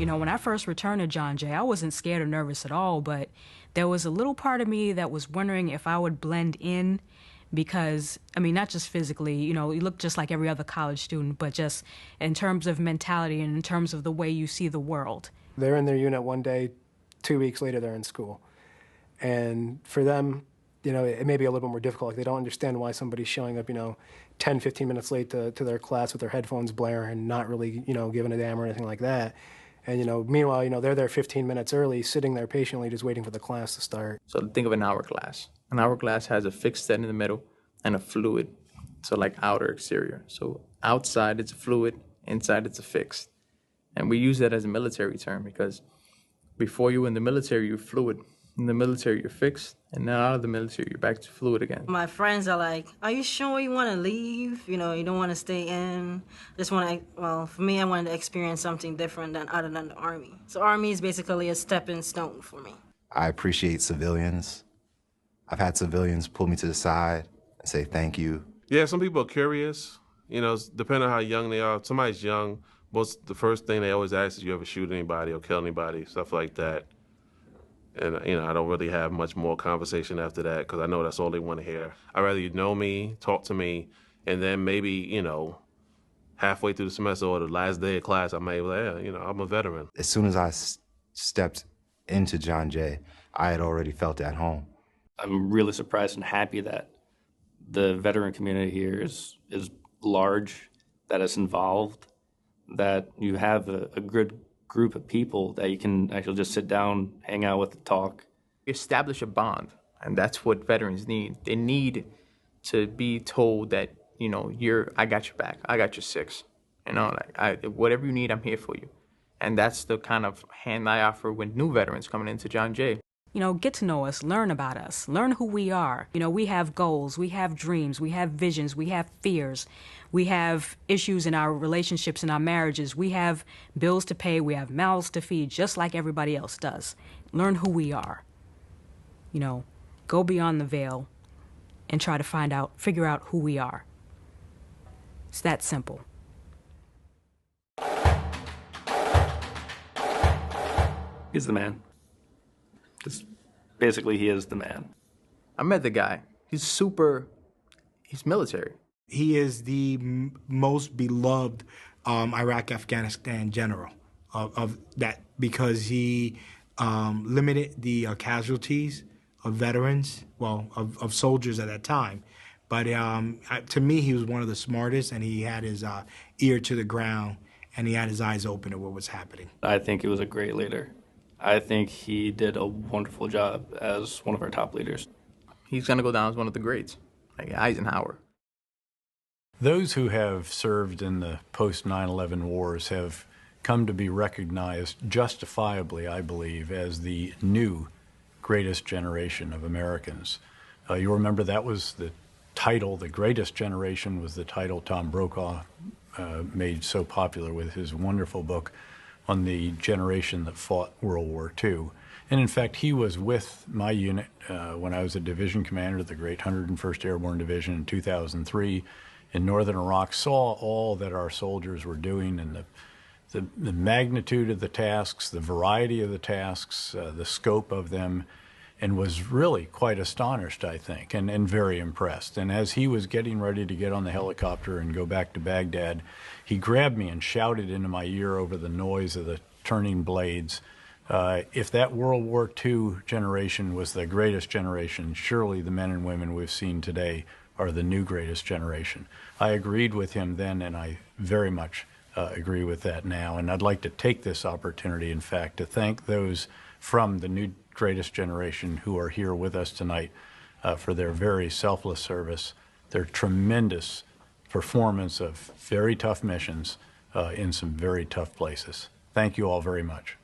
When I first returned to John Jay, I wasn't scared or nervous at all, but there was a little part of me that was wondering if I would blend in because, not just physically, you look just like every other college student, but just in terms of mentality and in terms of the way you see the world. They're in their unit one day, 2 weeks later they're in school. And for them, it may be a little bit more difficult. Like, they don't understand why somebody's showing up, 10, 15 minutes late to their class with their headphones blaring and not really, giving a damn or anything like that. And, meanwhile, they're there 15 minutes early, sitting there patiently just waiting for the class to start. So think of an hourglass. An hourglass has a fixed set in the middle and a fluid, so like outer exterior. So outside it's a fluid, inside it's a fixed. And we use that as a military term because before you were in the military, you're fluid. In the military, you're fixed. And now out of the military, you're back to fluid again. My friends are like, are you sure you want to leave? You don't want to stay in. For me, I wanted to experience something different other than the Army. So Army is basically a stepping stone for me. I appreciate civilians. I've had civilians pull me to the side and say thank you. Yeah, some people are curious. Depending on how young they are. If somebody's young, the first thing they always ask is, you ever shoot anybody or kill anybody, stuff like that. And, I don't really have much more conversation after that because I know that's all they want to hear. I'd rather you know me, talk to me, and then maybe, halfway through the semester or the last day of class, I may be like, yeah, I'm a veteran. As soon as I stepped into John Jay, I had already felt at home. I'm really surprised and happy that the veteran community here is large, that it's involved, that you have a good group of people that you can actually just sit down, hang out with, talk. Establish a bond, and that's what veterans need. They need to be told that, I got your back, I got your six. Whatever you need, I'm here for you. And that's the kind of hand I offer with new veterans coming into John Jay. Get to know us, learn about us, learn who we are. We have goals, we have dreams, we have visions, we have fears. We have issues in our relationships, in our marriages. We have bills to pay, we have mouths to feed, just like everybody else does. Learn who we are. Go beyond the veil and try to figure out who we are. It's that simple. He's the man. Basically, he is the man. I met the guy. He's military. He is the most beloved Iraq-Afghanistan general of that because he limited the casualties of veterans, of soldiers at that time. But to me, he was one of the smartest, and he had his ear to the ground, and he had his eyes open to what was happening. I think he was a great leader. I think he did a wonderful job as one of our top leaders. He's going to go down as one of the greats, like Eisenhower. Those who have served in the post-9/11 wars have come to be recognized justifiably, I believe, as the new greatest generation of Americans. You'll remember that was the title, The Greatest Generation was the title Tom Brokaw made so popular with his wonderful book on the generation that fought World War II. And in fact, he was with my unit when I was a division commander of the great 101st Airborne Division in 2003 in northern Iraq, saw all that our soldiers were doing and the magnitude of the tasks, the variety of the tasks, the scope of them, and was really quite astonished, I think, and very impressed. And as he was getting ready to get on the helicopter and go back to Baghdad, he grabbed me and shouted into my ear over the noise of the turning blades, if that World War II generation was the greatest generation, surely the men and women we've seen today are the new greatest generation. I agreed with him then, and I very much agree with that now. And I'd like to take this opportunity, in fact, to thank those from the new greatest generation who are here with us tonight for their very selfless service, their tremendous performance of very tough missions in some very tough places. Thank you all very much.